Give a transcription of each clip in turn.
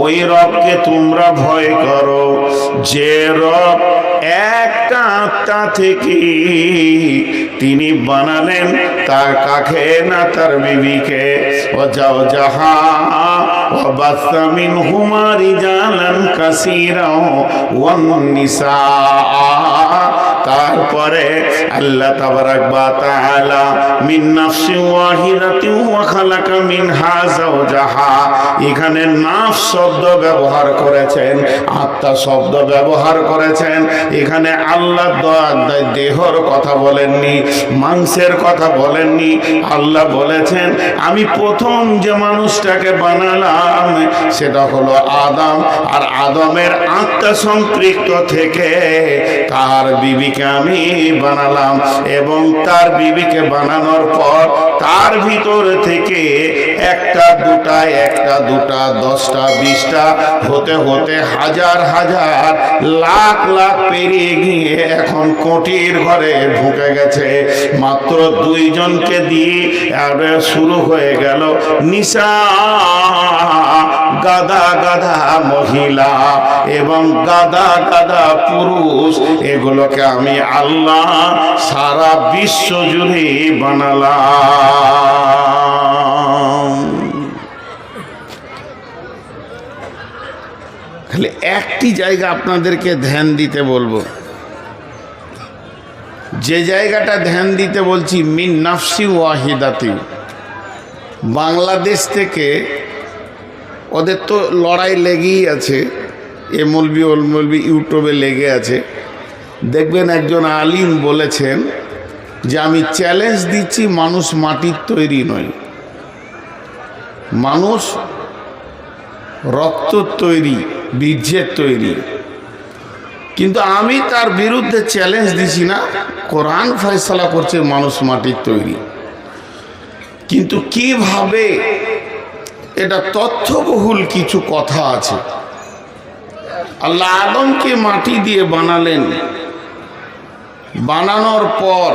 ওই রবকে তোমরা ভয় করো যে রব একটা আত্মা থেকে তিনি বানালেন তার কাকে না তার বিবিকে ও যাও যাহা ও বাসা মিনহুমা রিজালান কাসীরা ওয়ান নিসা। তারপরে আল্লাহ তাবারাক ওয়া তাআলা মিন নাফসিন ওয়াহিদাতিন ওয়া খালাকা মিনহা যাওজাহা, এখানে নাফস শব্দ ব্যবহার করেছেন, আত্মা শব্দ ব্যবহার করেছেন। এখানে আল্লাহ দেহর কথা বলেননি, মাংসের কথা বলেননি। আল্লাহ বলেছেন আমি প্রথম যে মানুষটাকে বানালাম সেটা হলো আদম, আর আদমের আত্মা সম্পৃক্ত থেকে তার বিবিকে আমি বানালাম, এবং তার বিবিকে বানানোর পর তার ভিতর থেকে একটা দুটা 10টা 20টা হতে হতে হাজার হাজার লাখ লাখ পেরিয়ে গিয়ে এখন কোটির ঘরে ঢুকে গেছে। মাত্র 2 জনকে দিয়ে শুরু হয়ে গেল নিসা, গাদা গাদা মহিলা এবং গাদা গাদা পুরুষ। এগুলোকে আমি আল্লাহ সারা বিশ্ব জুড়ে বানালাম। খালি একটি জায়গা আপনাদেরকে ধ্যান দিতে বলবো, যে জায়গাটা ধ্যান দিতে বলছি মিন নাফসি ওয়াহিদাতি। বাংলাদেশ থেকে ওদের তো লড়াই লেগেই আছে, এ মৌলবি ওল মৌলবি ইউটিউবে লেগে আছে। দেখবেন একজন আলিম বলেছেন যে আমি চ্যালেঞ্জ দিচ্ছি মানুষ মাটির তৈরি নয়, মানুষ রক্ত তৈরি, বীর্যের তৈরি। কিন্তু আমি তার বিরুদ্ধে চ্যালেঞ্জ দিছি না, কোরআন ফয়সালা করছে মানুষ মাটির তৈরি। কিন্তু কিভাবে, এটা তথ্যবহুল কিছু কথা আছে। আল্লাহ আদমকে মাটি দিয়ে বানালেন, বানানোর পর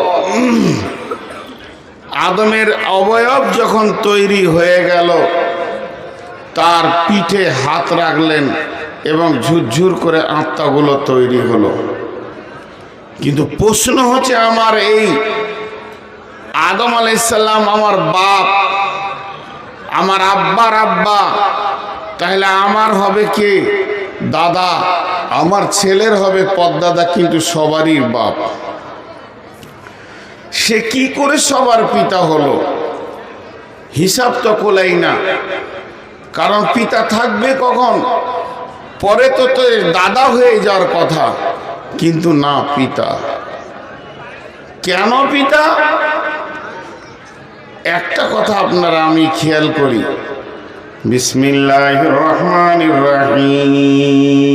আদমের অবয়ব যখন তৈরি হয়ে গেল তার পিঠে হাত রাখলেন এবং ঝুরঝুর করে আত্মাগুলো তৈরি হলো। কিন্তু প্রশ্ন হচ্ছে আমার এই আদম আলাইহিস সালাম আমার বাপ, আমার আব্বার আব্বা, তাহলে আমার হবে কে? দাদা। আমার ছেলের হবে পদ্দাদা, কিন্তু সবারই বাপ। সে কি করে সবার পিতা হলো? হিসাব তো কোলাই না, কারণ পিতা থাকবে কখন? পরে তো দাদা হয়ে যাওয়ার কথা, কিন্তু না পিতা। কেন পিতা? একটা কথা আপনারা আমি খেয়াল করি, বিসমিল্লাহির রহমানির রহিম।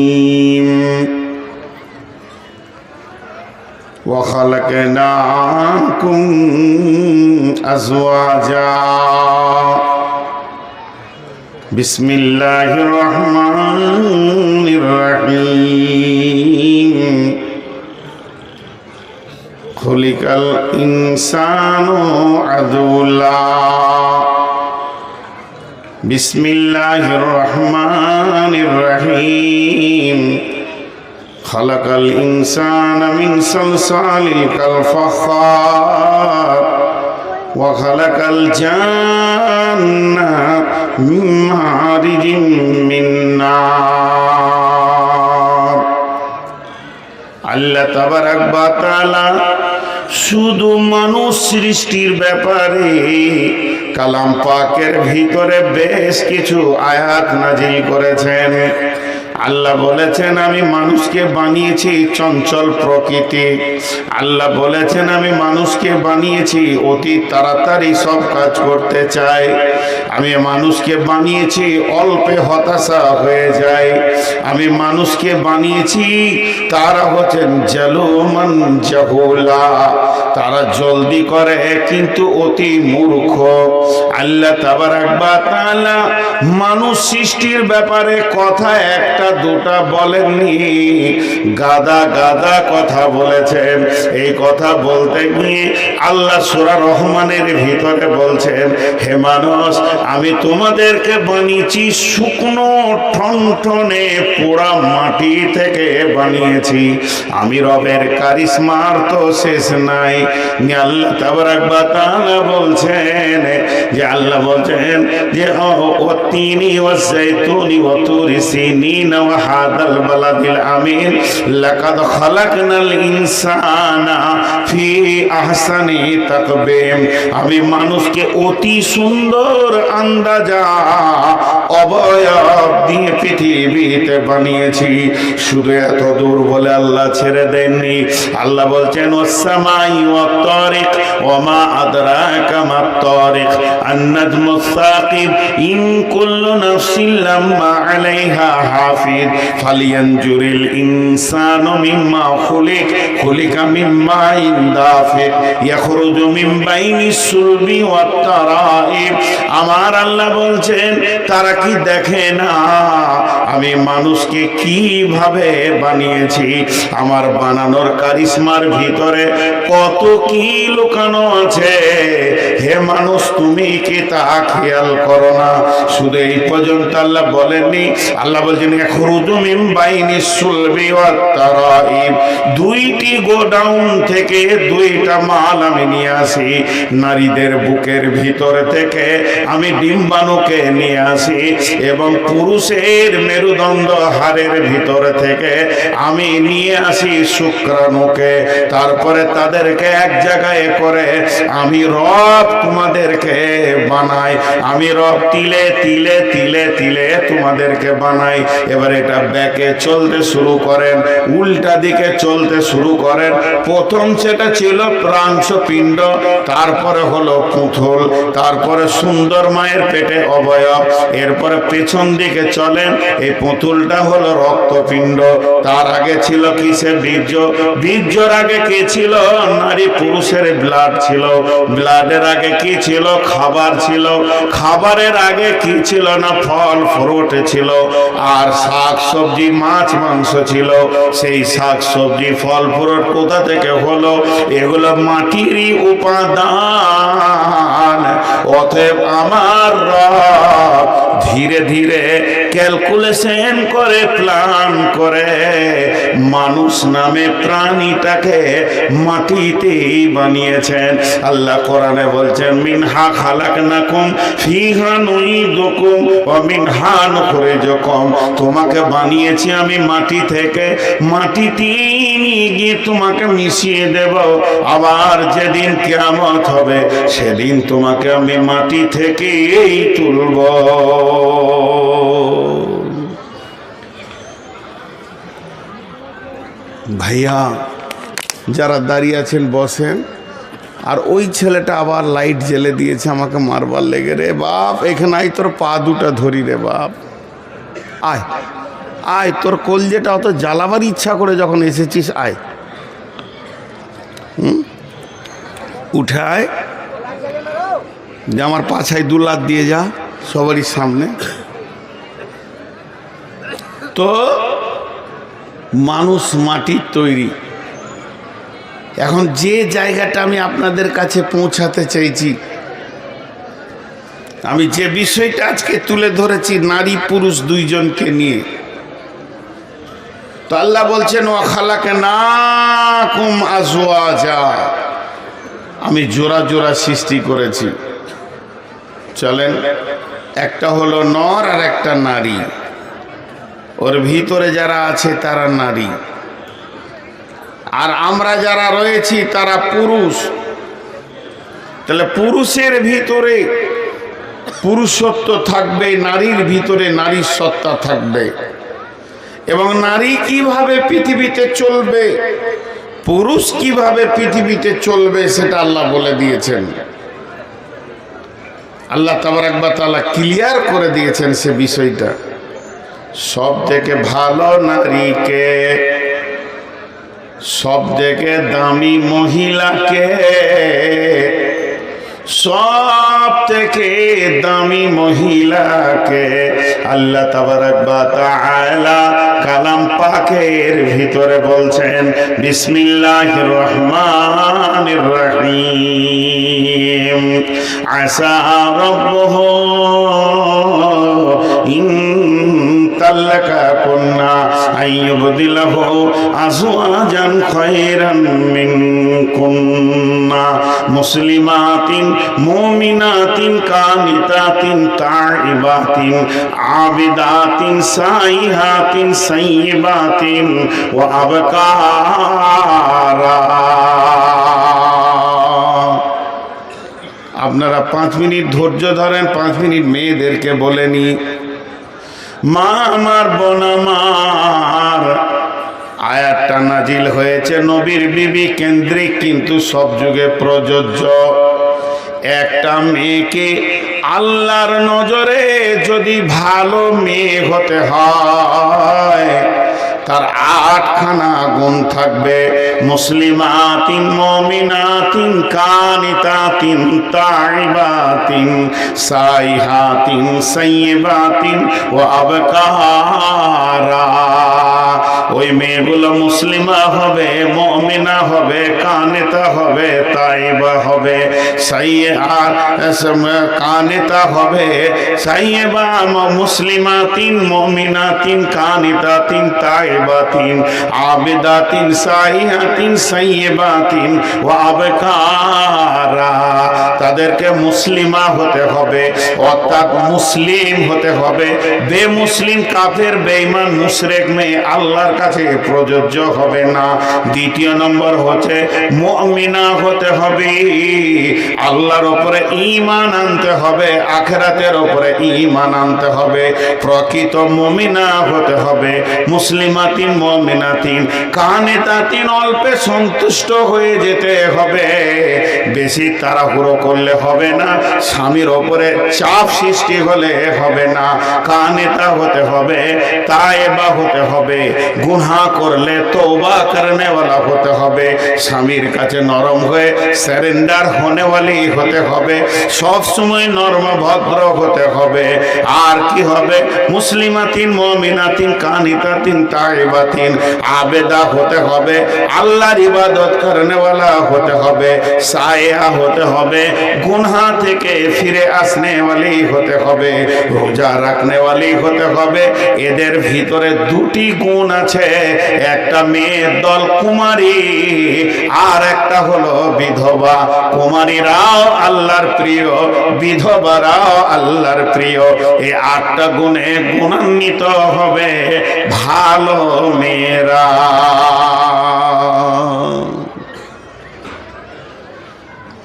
ওয়া খালাকনাকুম আজওয়াজা। বিসমিল্লাহির রহমানির রহিম। খুলিকাল ইনসানু আদুলা। বিসমিল্লাহির রহমানির রহিম। খালাকাল ইনসানা মিন সালসালিল কাল ফাখার ওয়া খালাকাল জান্না মিন মারিজিম মিন নার। আল্লাহ তাবারাক ওয়া তাআলা শুধু মানুষ সৃষ্টির ব্যাপারে কালাম পাকের ভিতরে বেশ কিছু আয়াত নাজিল করেছেন। আল্লাহ বলেছেন আমি মানুষকে বানিয়েছি চঞ্চল প্রকৃতি। আল্লাহ বলেছেন আমি মানুষকে বানিয়েছি অতি তাড়াতাড়ি সব কাজ করতে চাই। আমি মানুষকে বানিয়েছি অল্পে হতাশা হয়ে যায়। আমি মানুষকে বানিয়েছি তারা হচ্ছেন জালুমান জাহুলা, তারা জলদি করে কিন্তু অতি মূর্খ। আল্লাহ তাবারাক ওয়া তাআলা মানুষ সৃষ্টির ব্যাপারে কথা একটা দুটা বলেননি, গাদা গাদা কথা বলেছেন। এই কথা বলতে গিয়ে আল্লাহ সূরা রহমানের ভিতরে বলছেন, হে মানুষ, আমি তোমাদেরকে বানিয়েছি শুকনো ঠনঠনে পোড়া মাটি থেকে বানিয়েছি। আমি রবের কারিশমার তো শেষ নাই। আল্লাহ তাবারাক ওয়া তাআলা বলছেন যে আল্লাহ বলছেন যে ওয়াতিনি ওয়াযাইতুনি ওয়া তুরি সিনিন ওয়া হাদাল বালাদিল আমিন লাকাদ খালাকনাল ইনসানা ফি আহসানি তাকবীম। আমি মানুষকে অতি সুন্দর আন্দাজা অবয়ব দিয়ে পৃথিবীতে বানিয়েছি। শুধু এত দূর বলে আল্লাহ ছেড়ে দেননি। আল্লাহ বলছেন ওয়াস-সামাই ওয়াত-তারিক ওয়া মা আদরাকা মাত-তারিক আন-নাজমুস সাকিব ইন কুল্লু নাফসিন লাম্মা আলাইহা হাফিজ ফালিয়ানজুরিল ইনসানু মিম্মা খুলিকা মিম্মা দাফিক ইয়াখরুজু মিন বাইনিস সুলবি ওয়াত-তারাইব। আমার আল্লাহ বলছেন, তারা কি দেখে না আমি মানুষকে কিভাবে বানিয়েছি? আমার বানানোর কারিশমার ভিতরে কত কি লুকানো আছে। হে মানুষ, তুমি কি তা খেয়াল করো না? শুধু এই পর্যন্ত আল্লাহ বলেননি। আল্লাহ বলছেন ইয়াখরুজু মিন বাইনিস সুলবি ওয়াত-তারাইব। দুইটি গোডাউন থেকে দুইটা মাল আমি নিয়ে আসি। নারীদের বুকের ভিতরে থেকে আমি ডিম্বাণুকে নিয়ে আসি এবং পুরুষের মেরুদণ্ড হাড়ের ভিতরে থেকে আমি নিয়ে আসি শুক্রাণুকে। তারপরে তাদেরকে এক জায়গায় করে আমি রব তোমাদেরকে বানাই। আমি রব তিলে তিলে তিলে তিলে তোমাদেরকে বানাই। এবার এটা ব্যাকে চলতে শুরু করেন, উল্টা দিকে চলতে শুরু করেন। প্রথম সেটা ছিল প্রাংশপিণ্ড, তারপরে হলো পুঁথল, তারপরে সুন্দর মায়ের পেটে অবয়ব, এরপরে পেছন দিকে চলেন। এই পুঁতুলটা হলো রক্তপিণ্ড। তার আগে ছিল কিসে? বীর্য। বীর্যর আগে কি ছিল? নারী পুরুষের ব্লাড ছিল। ব্লাডের আগে কি ছিল? খাবার ছিল। খাবারের আগে কি ছিল না? ফল ফ্রুট ছিল। আর শাক সবজি মাছ মাংস ছিল। সেই শাক সবজি ফল ফ্রুট কোথা থেকে হলো? এগুলো মাটিরই উপাদান। অতএব আমার রব ধীরে ধীরে ক্যালকুলেশন করে প্ল্যান করে মানুষ নামে প্রাণীটাকে মাটিতেই বানিয়েছেন। আল্লাহ কোরআনে বলছেন মিনহা খালাকনাকুম ফিহা নুইদুকুম ওয়া মিনহা নুখরিজুকুম। তোমাকে বানিয়েছি আমি মাটি থেকে, মাটিতেই নিয়ে গিয়ে তোমাকে মিশিয়ে দেব। আবার যেদিন কিয়ামত হবে সেদিন তোমাকে আমি মাটি থেকেই তুলব। ভাইয়া যারা দাঁড়িয়ে আছেন বসেন। আর ওই ছেলেটা আবার লাইট জ্বেলে দিয়েছে আমাকে মারবার লেগে। রে বাপ, এখানে আয়, তোর পা দুটা ধরি রে বাপ। আয় আয়, তোর কলজেটা অত জ্বালাবার ইচ্ছা করে যখন এসেছিস, আয় উঠে আয়, যে আমার পাছায় দুলাত দিয়ে যা সবারই সামনে। তো মানুষ মাটির তৈরি। এখন যে জায়গাটা আমি আপনাদের কাছে পৌঁছাতে চাইছি, আমি যে বিষয়টা আজকে তুলে ধরেছি নারী পুরুষ দুইজনকে নিয়ে, তো আল্লাহ বলছেন ওয়া খালাকনাকুম আজওয়াজা, আমি জোড়া জোড়া সৃষ্টি করেছি। চলেন, একটা হলো নর আর একটা নারী। ওর ভিতরে যারা আছে তারা নারী, আর আমরা যারা রয়েছি তারা পুরুষ। তাহলে পুরুষের ভিতরে পুরুষত্ব থাকবে, নারীর ভিতরে নারীর সত্তা থাকবে। এবং নারী কিভাবে পৃথিবীতে চলবে, পুরুষ কিভাবে পৃথিবীতে চলবে, সেটা আল্লাহ বলে দিয়েছেন। আল্লাহ তাবারাক ওয়া তাআলা ক্লিয়ার করে দিয়েছেন সে বিষয়টা। সব থেকে ভালো নারীকে, সব থেকে দামি মহিলাকে, সব থেকে দামি মহিলাকে আল্লাহ তাবারাক ওয়া তাআলা কালাম পাকের ভিতরে বলছেন বিসমিল্লাহির রহমানির রহিম আসা রাব্বুহু ইন তাল্লাকাকুন্না আইয়ুবদিলাহু আজওয়াজান খায়রান মিনকুন্না মুসলিমাতিন মুমিনাতিন কানিতাতিন তাইবাতিন আবিদাতিন সাইহাতিন সাইয়্যিবাতিন ওয়া আবকারা। আপনারা 5 মিনিট ধৈর্য ধরেন, 5 মিনিট মেয়েদেরকে বলেনি। মা আমার, বোন আমার, আয়াতটা নাজিল হয়েছে নবীর বিবি কেন্দ্রিক, কিন্তু সব যুগে প্রযোজ্য। একটা মেয়েকে আল্লাহর নজরে যদি ভালো মেয়ে হতে হয় তার 8খানা গুণ থাকবে। মুসলিমাতিন মুমিনাতিন কানিতাতিন তাইবাতিন সাইহাতিন সাইয়্যিবাতিন ওয়া আবকারা। ওই মেয়েগুলো মুসলিমা হবে, মুমিনা হবে, কানিতা হবে, তাইবা হবে, কানিতা হবে, সাইয়্যিবা মুসলিমাতিন মুমিনাতিন কানিতাতিন তাইবাতিন আবিদাতিন সাইহাতিন সাইয়্যিবাতিন ওয়া আবকারা। তাদেরকে মুসলিমা হতে হবে, অর্থাৎ মুসলিম হতে হবে। বেমুসলিম, কাফের, বেঈমান, মুশরিক মেয়ে আল্লাহর কাছে প্রযোজ্য হবে না। দ্বিতীয় নম্বর হচ্ছে মুমিনা হতে হবে, আল্লাহর উপরে ঈমান আনতে হবে, আখিরাতের উপরে ঈমান আনতে হবে, প্রকৃত মুমিনা হতে হবে। মুসলিমাতিন মুমিনাতিন কানিতাতিন, অল্পে সন্তুষ্ট হয়ে যেতে হবে, বেশি তাড়াহুড়ো করলে হবে না, স্বামীর ওপরে চাপ সৃষ্টি হলে হবে না। কানিতা হতে হবে, তায়েবা হতে হবে, গুনাহ করলে তওবা করনে वाला হতে হবে, স্বামীর কাছে নরম হয়ে সারেন্ডার होने वाली হতে হবে, সব সময় নরম ভদ্র হতে হবে। আর কি হবে? মুসলিমাতিন মুমিনাতিন কানিতাতিন তাইবাতিন আবেদা হতে হবে, আল্লাহর ইবাদত করনে वाला হতে হবে, সায়া হতে হবে, গুনাহ থেকে ফিরে আসনে वाली হতে হবে, রোজা রাখনে वाली হতে হবে। এদের ভিতরে 2টি গুণ আছে, একটা মেয়ের দল কুমারী, আর একটা হলো বিধবা। কুমারীরাও আল্লাহর প্রিয়, বিধবারাও আল্লাহর প্রিয়। এই 8টা গুণে গুণান্বিত হবে ভালো মেয়েরা।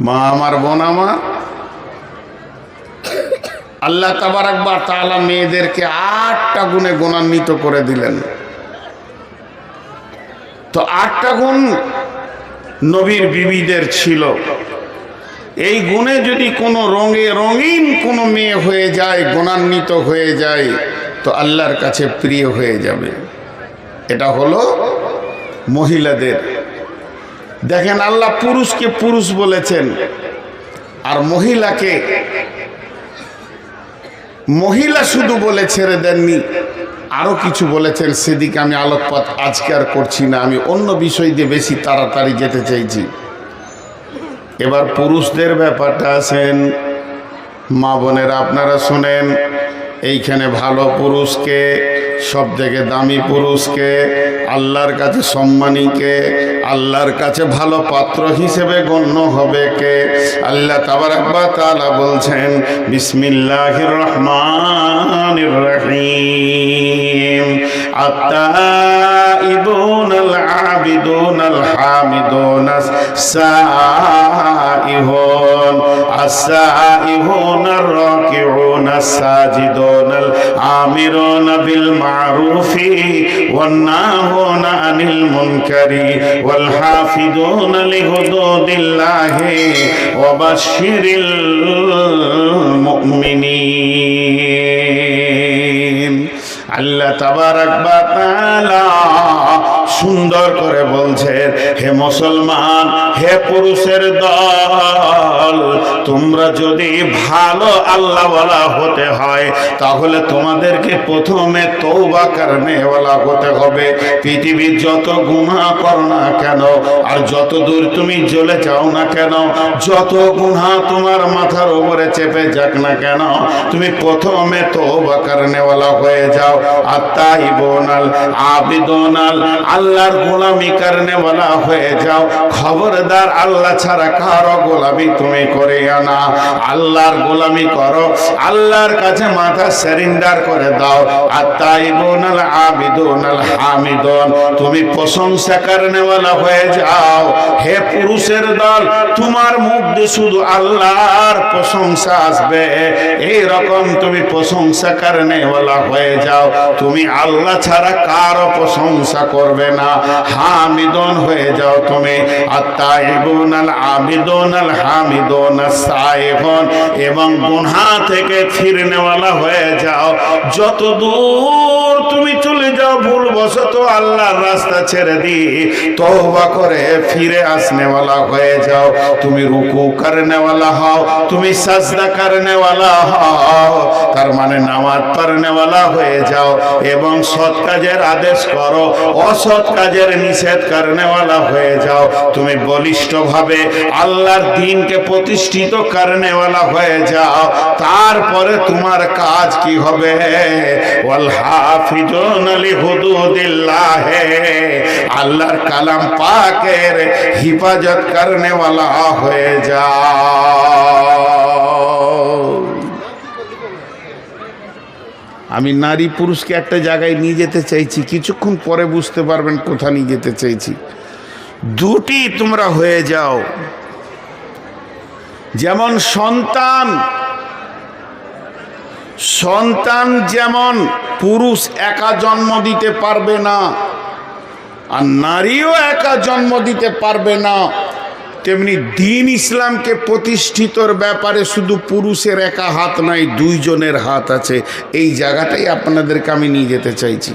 মা আমার, বোন আমার, আল্লাহ তাবারাক ওয়া তাআলা মেয়েদেরকে 8টা গুণে গুণান্বিত করে দিলেন। তো 8টা গুণ নবীর বিবিদের ছিল। এই গুণে যদি কোনো রঙিন কোনো মেয়ে হয়ে যায়, গুণান্বিত হয়ে যায়, তো আল্লাহর কাছে প্রিয় হয়ে যাবে। এটা হলো মহিলাদের। দেখেন, আল্লাহ পুরুষকে পুরুষ বলেছেন আর মহিলাকে মহিলা শুধু বলে ছেড়ে দেননি, আরো কিছু বলেছেন। সেদিকে আমি আলোকপাত আজকে আর করছি না, আমি অন্য বিষয় দিয়ে বেশি তাড়াতাড়ি যেতে চাইছি। এবার পুরুষদের ব্যাপারটা আছেন। মা বোনেরা আপনারা শোনেন, এইখানে ভালো পুরুষকে, সব থেকে দামি পুরুষকে, আল্লাহর কাছে সম্মানীকে, আল্লাহর কাছে ভালো পাত্র হিসেবে গণ্য হবে কে? আল্লাহ তাবারাক ওয়া তাআলা বলছেন বিসমিল্লাহির রহমানির রহিম আত-তাইবুনাল আবিদুনাল হামিদুনাস সাইহুন আস-সাইহুনার রাকিউনাস সাজিদুনাল আমিরুনা বিল মারুফি ওয়ান নাহুনা আনিল মুনকারি ওয়াল হাফিজুনা লিহুদুদিল্লাহি ওয়া বাশশিরিল মুমিনিন। আল্লাহ তাবারাক ওয়া তাআলা সুন্দর করে বলছেন, হে মুসলমান, হে পুরুষের দল, তোমরা যদি ভালো আল্লাহওয়ালা হতে হয় তাহলে তোমাদেরকে প্রথমে তওবা করনেওয়ালা হতে হবে। পৃথিবীর যত গুনাহ করো না কেন, আর যত দূর তুমি জ্বলে যাও না কেন, যত গুনাহ তোমার মাথার উপরে চেপে যাক না কেন, তুমি প্রথমে তওবা করনেওয়ালা হয়ে যাও। আত-তাইবুনাল আবিদুনাল, আল্লাহর গোলামি করনেওয়ালা হয়ে যাও। খবরদার আল্লাহ ছাড়া কারো গোলামি তুমি করে না। আল্লাহর গোলামি করো, আল্লাহর কাছে মাথা সারেন্ডার করে দাও। আত-তাইবুনাল আবিদুনাল হামিদুন, তুমি প্রশংসা করনেওয়ালা হয়ে যাও। হে পুরুষের দল, তোমার মুখ দিয়ে শুধু আল্লাহর প্রশংসা আসবে, এই রকম তুমি প্রশংসা করনেওয়ালা হয়ে যাও। তুমি আল্লাহ ছাড়া কারো প্রশংসা করবে না, হামিদুন হয়ে যাও তুমি। আত-তাইবুনাল আবিদুনাল হামিদুন আস-সাইহুন, এবং গুনাহ থেকে ফিরনেওয়ালা হয়ে যাও। যত দূর তুমি চলে যাও ভুলবশত আল্লাহর রাস্তা ছেড়ে দিয়ে তওবা করে ফিরে আসনেওয়ালা হয়ে যাও। তুমি রুকু করনেওয়ালা হও, তুমি সাজদা করনেওয়ালা হও, তার মানে নামাজ পড়নেওয়ালা হয়ে যাও। এবং সৎ কাজের আদেশ করো, অসৎ কাজের নিষেধ করনেওয়ালা হয়ে যাও। তুমি বলিষ্ঠভাবে আল্লাহর দ্বীনকে প্রতিষ্ঠিত করনেওয়ালা হয়ে যাও। তারপরে তোমার কাজ কি হবে? ওয়াল হাফিজুনা লিহুদুদিল্লাহ, আল্লাহর কালাম পাকের হিফাজত করনেওয়ালা হয়ে যাও। আমি নারী পুরুষকে একটা জায়গায় নিয়ে যেতে চাইছি, কিছুক্ষণ পরে বুঝতে পারবেন কোথা নিয়ে যেতে চাইছি। দুটি তোমরা হয়ে যাও। যেমন সন্তান যেমন পুরুষ একা জন্ম দিতে পারবে না, আর নারীও একা জন্ম দিতে পারবে না, তেমনি দ্বীন ইসলামকে প্রতিষ্ঠিতর ব্যাপারে শুধু পুরুষের একা হাত নাই, দুইজনের হাত আছে। এই জায়গাটাই আপনাদেরকে আমি নিয়ে যেতে চাইছি।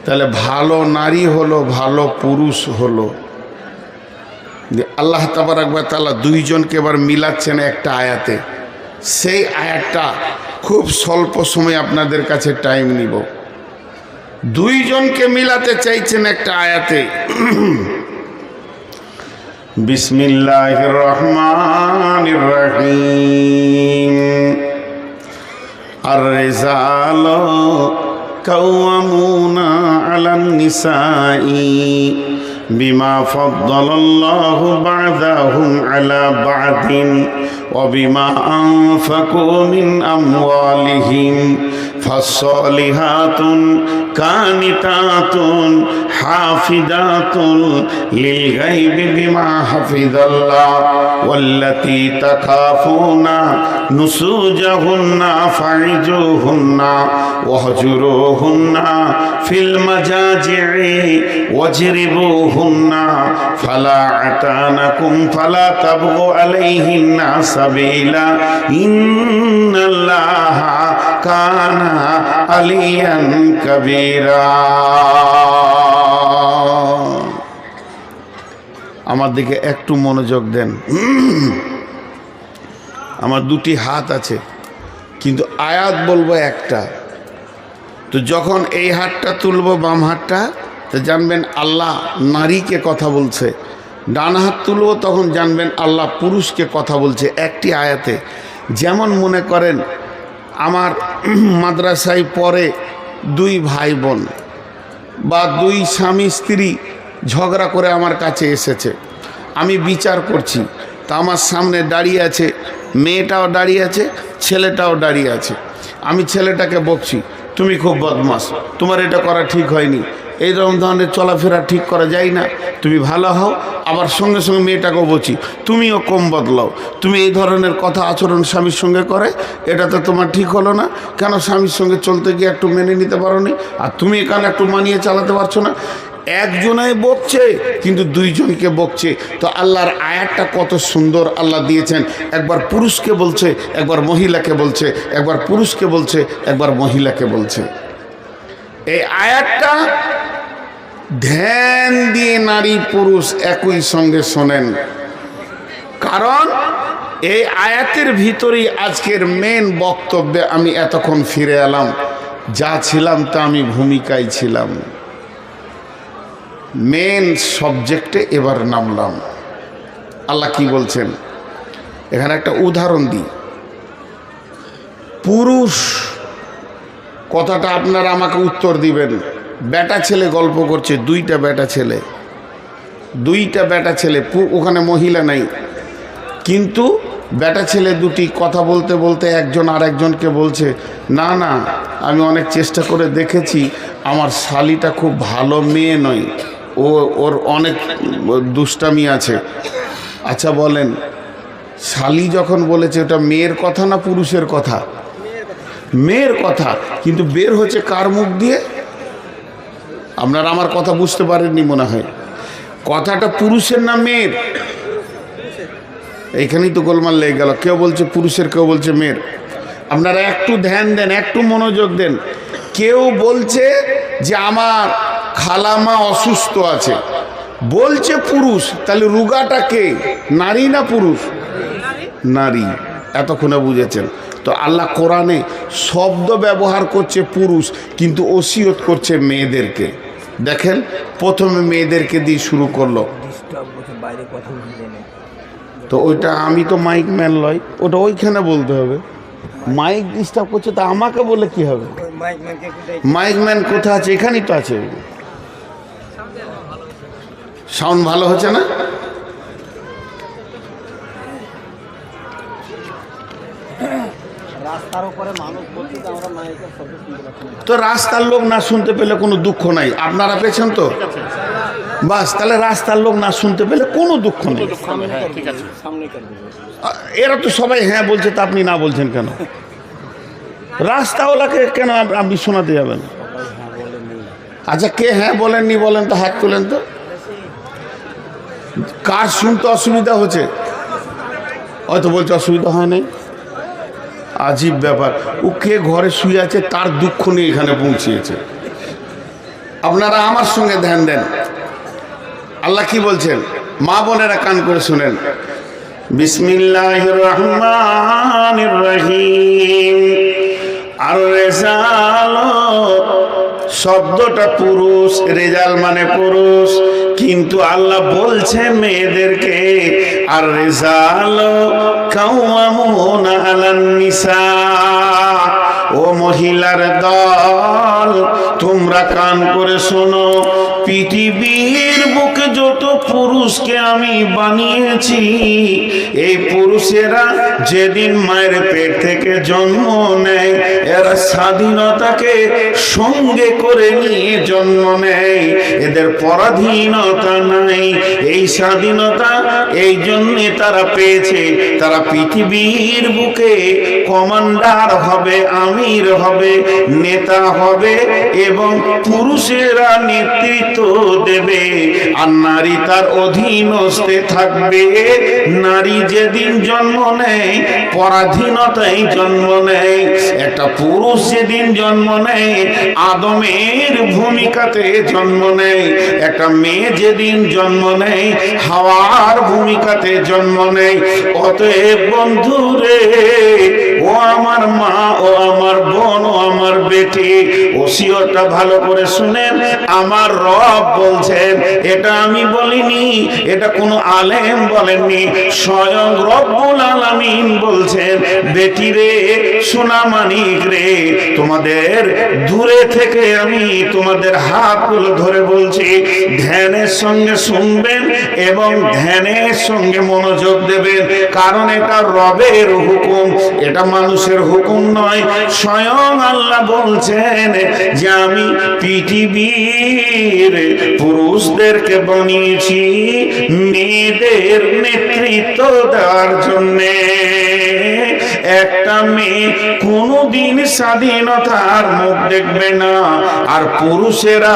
তাহলে ভালো নারী হলো, ভালো পুরুষ হলো। আল্লাহ তাবারাক ওয়া তাআলা দুইজনকে এবার মিলাচ্ছেন একটা আয়াতে। সেই আয়াতটা খুব স্বল্প সময় আপনাদের কাছে টাইম নিব। দুইজনকে মিলাতে চাইছেন একটা আয়াতে। বিসমিল্লাহির রহমানির রহিম। আর-রিজালু কাওয়ামুনা আলান নিসাই বিমা ফাদ্দালাল্লাহু বা'দাহুম আলা বা'দিন ওয়া বিমা আনফাকু মিন আমওয়ালিহিম ফাস-সালিহাতুন কানিতাতুন হাফিদাতুন লিল গায়বি বিমা হাফিজাল্লাহ ওয়াল্লাতী তাখাফুনা নুসুজাহুন্না ফা'iজুহুন্না ওয়াহজুরুহুন্না ফিল মাজাজি'i ওয়াজরিবুহুন্না ফালা আতানাকুম ফালা তাবগু আলাইহিন্না সাবিলা ইন্নাল্লাহা কানা আলিয়ান কাবীরা। আমার দিকে একটু মনোযোগ দেন। আমার দুটি হাত আছে, কিন্তু আয়াত বলবো একটা। তো যখন এই হাতটা তুলবো, বাম হাতটা, তো জানবেন আল্লাহ নারীকে কথা বলছে। ডান হাত তুলবো, তখন জানবেন আল্লাহ পুরুষকে কথা বলছে একটি আয়াতে। যেমন মনে করেন আমার মাদ্রাসায় পড়ে দুই ভাই বোন বা দুই স্বামী স্ত্রী ঝগড়া করে আমার কাছে এসেছে, আমি বিচার করছি। তা আমার সামনে দাঁড়িয়ে আছে মেয়েটাও দাঁড়িয়ে আছে, ছেলেটাও দাঁড়িয়ে আছে। আমি ছেলেটাকে বকছি, তুমি খুব বদমাস, তোমার এটা করা ঠিক হয়নি, এই রকম ধরনের চলাফেরা ঠিক করা যায় না, তুমি ভালো হও। আবার সঙ্গে সঙ্গে মেয়েটাকেও বলছি, তুমিও কম বদলাও, তুমি এই ধরনের কথা আচরণ স্বামীর সঙ্গে করে, এটা তো তোমার ঠিক হলো না। কেন স্বামীর সঙ্গে চলতে গিয়ে একটু মেনে নিতে পারো নি? আর তুমি এখানে একটু মানিয়ে চালাতে পারছো না। একজনাই বকছে কিন্তু দুইজনকে বকছে। তো আল্লাহর আয়াতটা কত সুন্দর আল্লাহ দিয়েছেন, একবার পুরুষকে বলছে, একবার মহিলাকে বলছে, একবার পুরুষকে বলছে, একবার মহিলাকে বলছে। এই আয়াতটা ধ্যান দিয়ে নারী পুরুষ একই সঙ্গে শোনেন, কারণ এই আয়াতের ভিতরেই আজকের মেন বক্তব্যে আমি এতক্ষণ ফিরে এলাম। যা ছিলাম তা আমি ভূমিকায় ছিলাম, মেন সাবজেক্টে এবার নামলাম। আল্লাহ কি বলছেন এখানে একটা উদাহরণ দিই। পুরুষ কথাটা আপনারা আমাকে উত্তর দিবেন। বেটা ছেলে গল্প করছে, দুইটা বেটা ছেলে, ওখানে মহিলা নাই, কিন্তু বেটা ছেলে দুটি কথা বলতে বলতে একজন আর একজনকে বলছে, না না আমি অনেক চেষ্টা করে দেখেছি, আমার শালিটা খুব ভালো মেয়ে নয়, ওর অনেক দুষ্টামি আছে। আচ্ছা বলেন, শালি যখন বলেছে ওটা মেয়ের কথা না পুরুষের কথা? মেয়ের কথা, কিন্তু বের হচ্ছে কার মুখ দিয়ে? আপনারা আমার কথা বুঝতে পারেননি মনে হয়। কথাটা পুরুষের না মেয়ের? এইখানেই তো গোলমাল লেগে গেল, কেউ বলছে পুরুষের, কেউ বলছে মেয়ের। আপনারা একটু ধ্যান দেন, একটু মনোযোগ দেন। কেউ বলছে যে আমার খালামা অসুস্থ আছে, বলছে পুরুষ, তাহলে রুগাটা কে, নারী না পুরুষ? নারী। এতক্ষণে বুঝেছেন তো? আল্লাহ কোরআনে শব্দ ব্যবহার করছে পুরুষ, কিন্তু ওসিয়ত করছে মেয়েদেরকে। দেখেন প্রথমে মেয়েদেরকে দিয়ে শুরু করলো, তো ওইটা আমি তো মাইক ম্যান লয়, ওটা ওইখানে বলতে হবে। মাইক ডিস্টার্ব করছে তা আমাকে বলে কি হবে? মাইক ম্যান কোথায় আছে? এখানেই তো আছে। সাউন্ড ভালো হচ্ছে না? তো রাস্তার লোক না শুনতে পেলে কোনো দুঃখ নাই, আপনারা পেয়েছেন তো বাস, তাহলে রাস্তার লোক না শুনতে পেলে কোনো দুঃখ নেই। এরা তো সবাই হ্যাঁ বলছে, তা আপনি না বলছেন কেন? রাস্তাওয়ালাকে কেন আপনি শোনাতে যাবেন? আচ্ছা কে হ্যাঁ বলেননি বলেন তো, হাত তোলেন তো। কার শুনতে অসুবিধা হচ্ছে? হয়তো বলছে অসুবিধা হয় নাই। আজীব ব্যাপার, ও কে ঘরে শুয়ে আছে তার দুঃখ নিয়ে এখানে পৌঁছিয়েছে। আপনারা আমার সঙ্গে ধ্যান দেন, আল্লাহ কি বলছেন, মা বোনেরা কান করে শুনেন। বিসমিল্লাহির রহমানির রহিম। আর রেজাল শব্দটা পুরুষ, রেজাল মানে পুরুষ, কিন্তু আল্লাহ বলছে মেয়েদেরকে, আর রেজাল কাওয়ামুনা আলান নিসা। ও মহিলার দল, তোমরা কান করে শোনো, পৃথিবীর বুকে যত পুরুষকে আমি বানিয়েছি, এই পুরুষেরা যেদিন মায়ের পেট থেকে জন্ম নেয়, এরা স্বাধীনতাকে সঙ্গে করে নিয়ে জন্ম নেয়, এদের পরাধীনতা নাই। এই স্বাধীনতা এই জন্যে তারা পেয়েছে, তারা পৃথিবীর বুকে কমান্ডার হবে, আমির হবে, নেতা হবে, এবং পুরুষেরা নেতৃত্ব দেবে, আর নারী তার অধীনস্থে থাকবে। নারী যেদিন জন্ম নেয় পরাধীনতায় জন্ম নেয়, একটা পুরুষ যেদিন জন্ম নেয় আদমের ভূমিকাতে জন্ম নেয়, একটা মেয়ে যেদিন জন্ম নেয় হাওয়ার ভূমিকাতে জন্ম নেয়। অতএব বন্ধুরে, ও আমার মা, ও আমার বোন, ও আমার বেটি, ওসিয়তটা ভালো করে শুনেন। আমার রব বলছেন, এটা আমি বলিনি, এটা কোনো আলেম বলেননি, স্বয়ং রব্বুল আলামিন বলছেন, বেটি রে, সোনা মানিক রে, তোমাদের দূরে থেকে আমি তোমাদের হাতগুলো ধরে বলছি, ধ্যানের সঙ্গে শুনবেন এবং ধ্যানের সঙ্গে মনোযোগ দেবেন, কারণ এটা রবের হুকুম, এটা মানুষের হুকুম নয়। স্বয়ং আল্লাহ বলছেন যে আমি পৃথিবীর পুরুষদেরকে বানিয়েছি মেয়েদের নেতৃত্ব দেওয়ার জন্যে। একটা মেয়ে কোনোদিন স্বাধীনতার মুখ দেখবে না, আর পুরুষেরা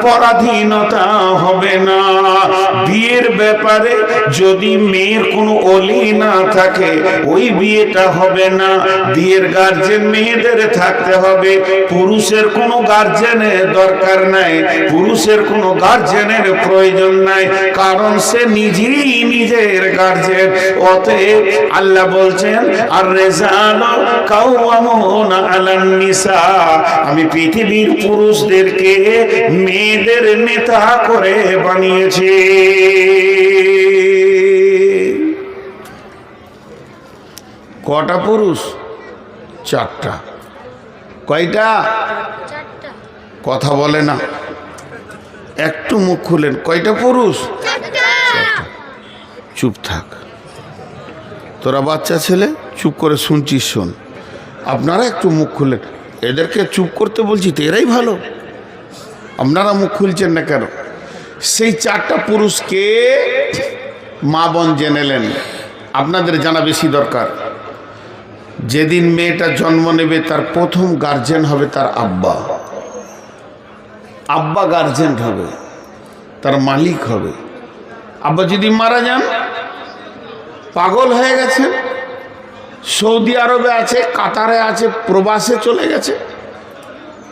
পরাধীনতা হবে না। বিয়ের ব্যাপারে যদি মেয়ের কোনো অলি না থাকে ওই বিয়েটা হবে না। বিয়ের গার্জেন মেয়েদের থাকতে হবে, পুরুষের কোনো গার্জেনের দরকার নাই, পুরুষের কোনো গার্জেনের প্রয়োজন নাই, কারণ সে নিজেই নিজের গার্জেন। অতএব আল্লাহ বলছেন আর রিজালু কাওয়ামুনা আলান নিসা, আমি পৃথিবীর পুরুষদেরকে মেয়েদের নেতা করে বানিয়েছি। কটা পুরুষ? চারটা। কয়টা? কথা বলে না, একটু মুখ খুলেন। কয়টা পুরুষ? চুপ থাক, তোরা বাচ্চা ছেলে, চুপ করে শুনছিস, শোন। আপনারা একটু মুখ খুলেন। এদেরকে চুপ করতে বলছি তো এরাই ভালো, আপনারা মুখ খুলছেন না কেন? সেই চারটা পুরুষকে মা বোন জেনেলেন, আপনাদের জানা বেশি দরকার। যেদিন মেয়েটা জন্ম নেবে তার প্রথম গার্জেন হবে তার আব্বা। আব্বা গার্জেন হবে, তার মালিক হবে। আব্বা যদি মারা যান, পাগল হয়ে গেছেন, সৌদি আরবে আছে, কাতারে আছে, প্রবাসে চলে গেছে,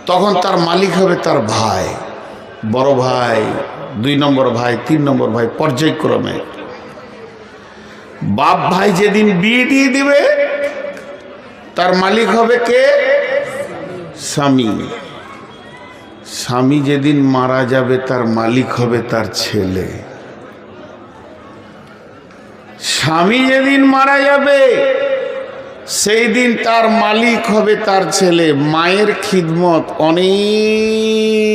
তখন তার মালিক হবে তার ভাই, বড় ভাই, 2 নম্বর ভাই, 3 নম্বর ভাই, পর্যায়ক্রমে। বাপ ভাই যেদিন বিয়ে দিয়ে দিবে তার মালিক হবে কে? স্বামী। স্বামী যেদিন মারা যাবে তার মালিক হবে তার ছেলে। স্বামী যেদিন মারা যাবে সেই দিন তার মালিক হবে তার ছেলে। মায়ের খিদমত অনেক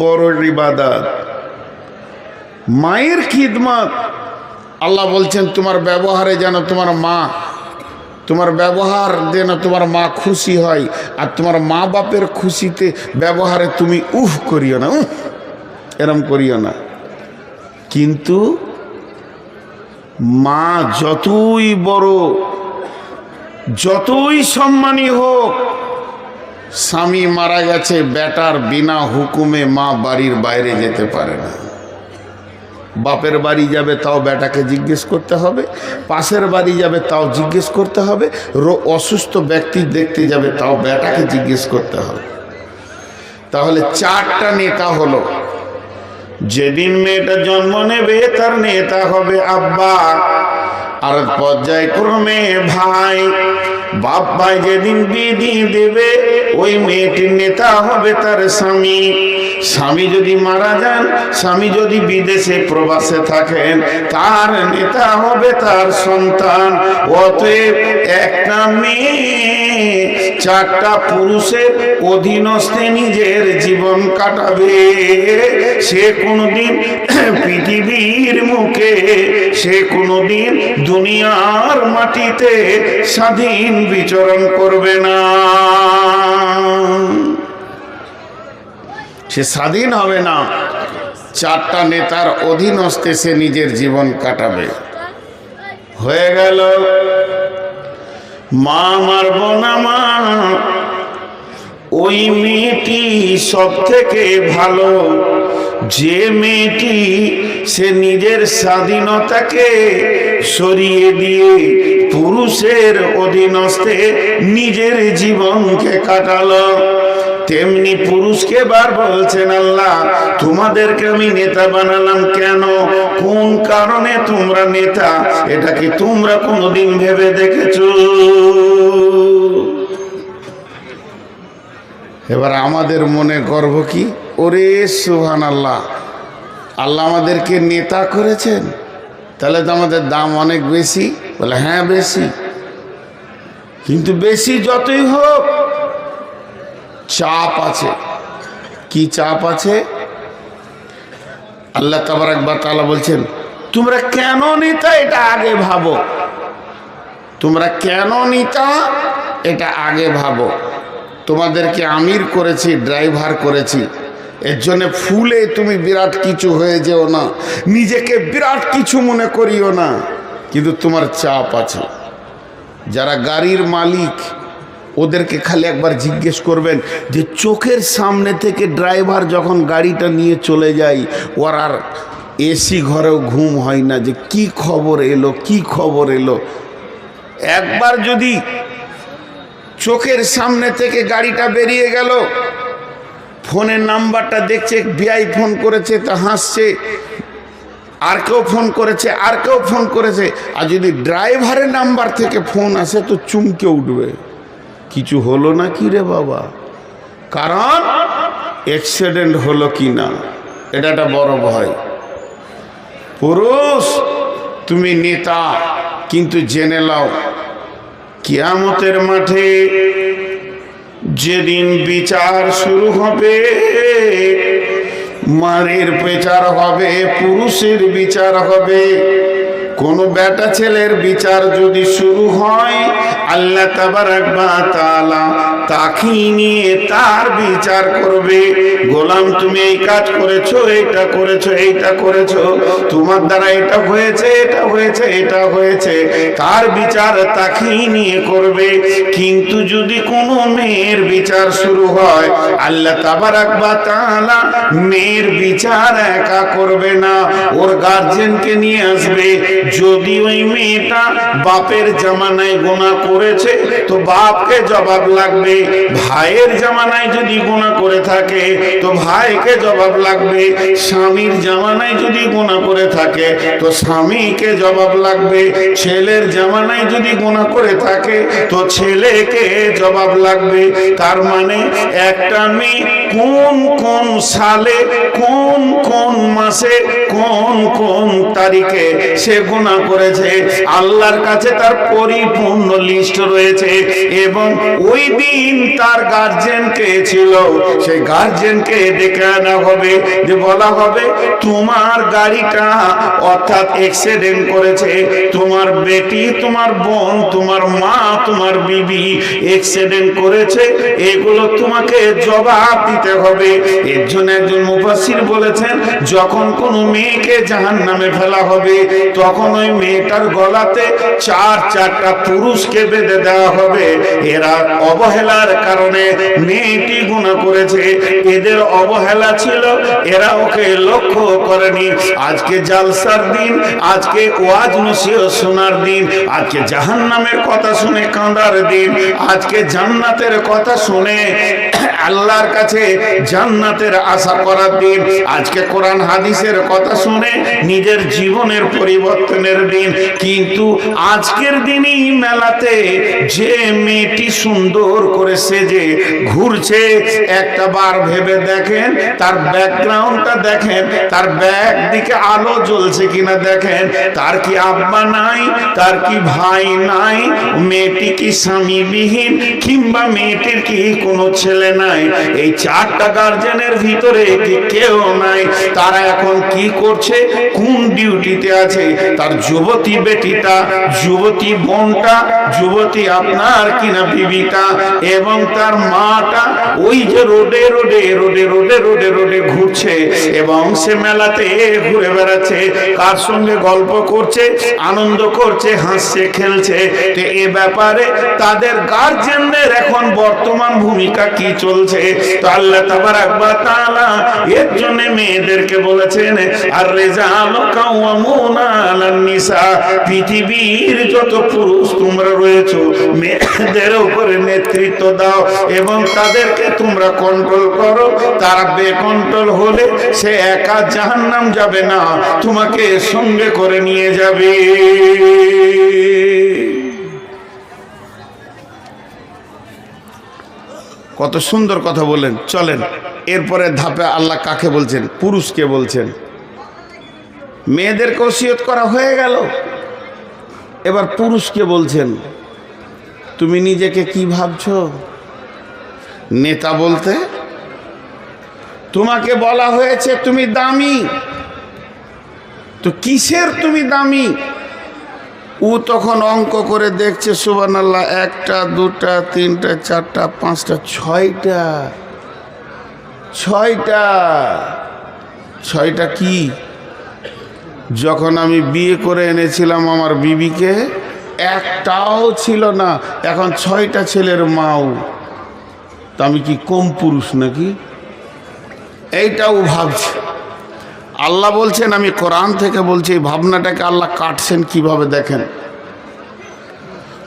বড় ইবাদত। মায়ের খিদমত, আল্লাহ বলছেন তোমার ব্যবহারে যেন তোমার মা, তোমার ব্যবহার যেন তোমার মা খুশি হয়, আর তোমার মা বাপের খুশিতে ব্যবহারে তুমি উফ করিও না, এরম করিও না। কিন্তু মা যতই বড়, যতই সম্মানী হোক, স্বামী মারা গেছে, বেটার বিনা হুকুমে মা বাড়ির বাইরে যেতে পারে না। বাপের বাড়ি যাবে তাও বেটাকে জিজ্ঞেস করতে হবে, পাশের বাড়ি যাবে তাও জিজ্ঞেস করতে হবে, অসুস্থ ব্যক্তি দেখতে যাবে তাও বেটাকে জিজ্ঞেস করতে হবে। তাহলে চারটা নেতা হলো। যেদিন মেয়েটা জন্ম নেবে তার নেতা হবে আব্বা, আর পর্যায়ক্রমে ভাই। বাপ ভাই যেদিন বিয়ে দিয়ে দেবে ওই মেয়েটির নেতা হবে তার স্বামী। স্বামী যদি মারা যান, স্বামী যদি বিদেশে প্রবাসে থাকেন, তার নেতা হবে তার সন্তান। অতএব একটা মেয়ে চারটা পুরুষের অধীনস্থে নিজের জীবন কাটাবে। সে কোনোদিন পৃথিবীর মুখে, সে কোনোদিন দুনিয়ার মাটিতে স্বাধীন বিচরণ করবে না। সে স্বাধীন হবে না, চারটা নেতার অধীনস্থে সে নিজের জীবন কাটাবে। হয়ে গেল। মা মারব না মা, ওই মেয়েটি সব থেকে ভালো যে মেয়েটি সে নিজের স্বাধীনতাকে সরিয়ে দিয়ে পুরুষের অধীনস্থে নিজের জীবনকে কাটালো। তেমনি পুরুষকে বার বলছেন আল্লাহ তোমাদেরকে আমি নেতা বানালাম কেন, কোন কারণে তোমরা নেতা, এটা কি তোমরা কোনোদিন ভেবে দেখেছো? এবার আমাদের মনে গর্ব কি, ওরে সুবহানাল্লাহ, আল্লাহ আমাদেরকে নেতা করেছেন, তাহলে তো আমাদের দাম অনেক বেশি। বলে হ্যাঁ বেশি, কিন্তু বেশি যতই হোক চাপ আছে। কি চাপ আছে? আল্লাহ তাবারাক ওয়া তাআলা বলছেন তোমরা কেন নেতা এটা আগে ভাবো, তোমরা কেন নেতা এটা আগে ভাবো। তোমাদেরকে আমির করেছি, ড্রাইভার করেছি, এর জন্য ফুলে তুমি বিরাট কিছু হয়ে যেও না, নিজেকে বিরাট কিছু মনে করিও না, কিন্তু তোমার চাপ আছে। যারা গাড়ির মালিক ওদেরকে খালি একবার জিজ্ঞেস করবেন যে চোখের সামনে থেকে ড্রাইভার যখন গাড়িটা নিয়ে চলে যায় ওর আর এসি ঘরেও ঘুম হয় না, যে কি খবর এলো কি খবর এলো। একবার যদি চোখের সামনে থেকে গাড়িটা বেরিয়ে গেল, ফোনের নাম্বারটা দেখছে, বিআই ফোন করেছে তা হাসছে, আর কেউ ফোন করেছে, আর কেউ ফোন করেছে, আর যদি ড্রাইভারের নাম্বার থেকে ফোন আসে তো চমকে উঠবে, কিছু হলো না কি রে বাবা, কারণ অ্যাক্সিডেন্ট হলো কি না, এটা একটা বড় ভয়। পুরুষ তুমি নেতা, কিন্তু জেনে নাও কিয়ামতের মাঠে যেদিন বিচার শুরু হবে, নারীর বিচার হবে, পুরুষের বিচার হবে। কোন বেটা ছেলের বিচার যদি শুরু হয়, আল্লাহ তাবারাক ওয়া তাআলা তাকে নিয়ে তার বিচার করবে। গোলাম তুমি এই কাজ করেছো, এইটা করেছো, এইটা করেছো, তোমার দ্বারা এটা হয়েছে, এটা হয়েছে, এটা হয়েছে, তার বিচার তাকে নিয়ে করবে। কিন্তু যদি কোনো মেয়ের বিচার শুরু হয়, আল্লাহ তাবারাক ওয়া তাআলা মেয়ের বিচার একা করবে না, ওর গার্জিয়ানকে নিয়ে আসবে। যদি ওই মেয়েটা বাপের জামানায় গুনাহ করেছে তো বাপকে জবাব লাগবে, ভাইয়ের জামানায় যদি গুনাহ করে থাকে তো ভাইকে জবাব লাগবে, স্বামীর জামানায় যদি গুনাহ করে থাকে তো স্বামীকে জবাব লাগবে, ছেলের জামানায় যদি গুনাহ করে থাকে তো ছেলেকে জবাব লাগবে। তার মানে একটা মেয়ে কোন কোন সালে, কোন কোন মাসে, কোন কোন তারিখে সে গুনাহ করেছে, আল্লাহর কাছে তার পরিপূর্ণ লিস্ট রয়েছে। এবং ওই দিন তার গার্জিয়ান কে ছিল, সেই গার্জিয়ানকে ডেকে আনা হবে, যে বলা হবে তোমার গাড়িটা অর্থাৎ অ্যাক্সিডেন্ট করেছে, তোমার বেটি, তোমার বোন, তোমার মা, তোমার বিবি অ্যাক্সিডেন্ট করেছে, এগুলো তোমাকে জবাব দিতে হবে। এর জন্য একজন মুফাসসির বলেছেন, যখন কোনো মেয়েকে জাহান্নামে ফেলা হবে তখন ওই মেয়েটার গলাতে চারটা পুরুষকে বেঁধে দেওয়া হবে। এরা অবহেলার কারণে মেয়েটি গুনাহ করেছে, এদের অবহেলা ছিল, এরা ওকে লক্ষ্য করেনি। আজকে জালসার দিন, আজকে ওয়াজ নসিহত শোনার দিন, আজকে জাহান্নামের কথা শুনে কাঁদার দিন, আজকে জান্নাতের কথা শুনে আল্লাহর কাছে জান্নাতের আশা করার দিন, আজকে কোরআন হাদিসের কথা শুনে নিজের জীবনের পরিবর্তনের দিন। কিন্তু আজকের দিনই মেলাতে যে মেয়েটি সুন্দর করে সেজে ঘুরছে, একটা বার ভেবে দেখেন তার ব্যাকগ্রাউন্ডটা দেখেন, তার ব্যাক দিকে আলো জ্বলছে কিনা দেখেন, তার কি আব্বা নাই, তার কি ভাই নাই, মেয়েটি কি স্বামীবিহীন, কিংবা মেয়েটির কি কোনো ছেলে নাই, এই চারটা গার্জেনের ভিতরে কি কেউ নাই, তারা এখন কি করছে, কোন ডিউটিতে আছে, তার যুবতী বেটিটা, যুবতী বোনটা, যুবতী আপনার কিনা বিবিটা এবং তার মাটা ওই যে রোডে রোডে রোডে রোডে রোডে রোডে ঘুরছে এবং সে মেলাতে ঘুরে বেড়াচ্ছে, কার সঙ্গে গল্প করছে, আনন্দ করছে, হাসছে, খেলছে। তো এ ব্যাপারে তাদের গার্জিয়ানদের এখন বর্তমান ভূমিকা কি চলছে? তো আল্লাহ তাবারাক ওয়া তাআলা এর জন্য মেয়েদেরকে বলেছেন, আর রিজালু কাওয়ামুনা আলান নিসা, পৃথিবীর যত পুরুষ তোমরা রয়েছো মেয়েদের উপরে নেতৃত্ব দাও এবং তাদেরকে তোমরা কন্ট্রোল করো। তারা বেকন্ট্রোল হলে সে একা জাহান্নাম যাবে না, তোমাকে সঙ্গে করে নিয়ে যাবে। কত সুন্দর কথা বলেন। চলেন এরপরে ধাপে আল্লাহ কাকে বলছেন? পুরুষকে বলছেন। মেয়েদেরকে ওসিয়ত করা হয়ে গেল, এবার পুরুষকে বলছেন, তুমি নিজেকে কি ভাবছো নেতা বলতে? তোমাকে বলা হয়েছে তুমি দামি, তো কিসের তুমি দামি? ও তখন অঙ্ক করে দেখছে, সুবহানাল্লাহ, 1টা 2টা 3টা 4টা 5টা 6টা কি? যখন আমি বিয়ে করে এনেছিলাম আমার বিবিকে, একটাও ছিল না, এখন 6টা ছেলের মাও। তা আমি কি কম পুরুষ নাকি? এইটাও ভাবছে। আল্লাহ বলছেন, আমি কোরআন থেকে বলছি, এই ভাবনাটাকে আল্লাহ কাটছেন কিভাবে দেখেন।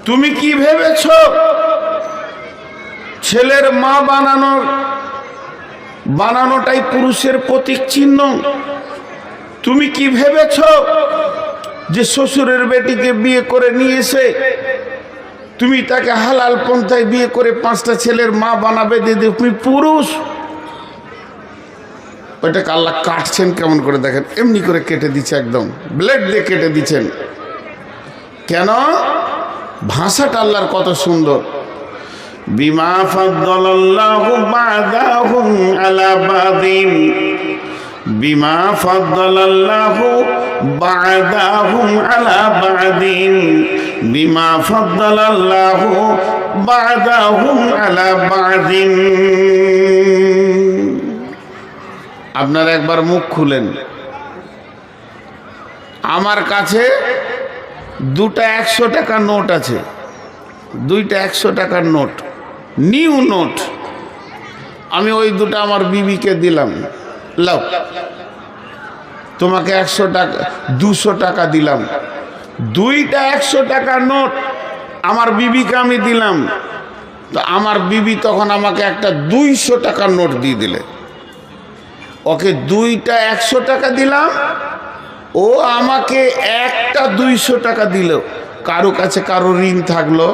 তুমি কি ভেবেছ ছেলের মা বানানোটাই পুরুষের প্রতীক চিহ্ন? তুমি কি ভেবেছ যে শ্বশুরের বেটিকে বিয়ে করে নিয়ে এসে তুমি তাকে হালাল পন্থায় বিয়ে করে 5টা ছেলের মা বানাবে, দিদি তুমি পুরুষ? ওইটাকে আল্লাহ কাটছেন কেমন করে দেখেন, এমনি করে কেটে দিচ্ছে, একদম ব্লেড দিয়ে কেটে দিচ্ছেন। কেন? ভাষাটা আল্লাহর কত সুন্দর। বিমা ফাদ্দালাল্লাহু বা'দাহুম আলা বাদিন, বিমা ফাদ্দালাল্লাহু বা'দাহুম আলা বাদিন, বিমা ফাদ্দালাল্লাহু বা'দাহুম আলা বাদিন। আপনারা একবার মুখ খুলেন। আমার কাছে 2টা 100 টাকার নোট আছে, 2টা 100 টাকার নোট, নিউ নোট। আমি ওই 2টা আমার বিবিকে দিলাম, লাও তোমাকে 100 টাকা 200 টাকা দিলাম। 2টা 100 টাকার নোট আমার বিবিকে আমি দিলাম, তো আমার বিবি তখন আমাকে একটা 200 টাকার নোট দিয়ে দিলে। ওকে 2টা 100 টাকা দিলাম, ও আমাকে একটা 200 টাকা দিল। কারো কাছে কারো ঋণ থাকলো,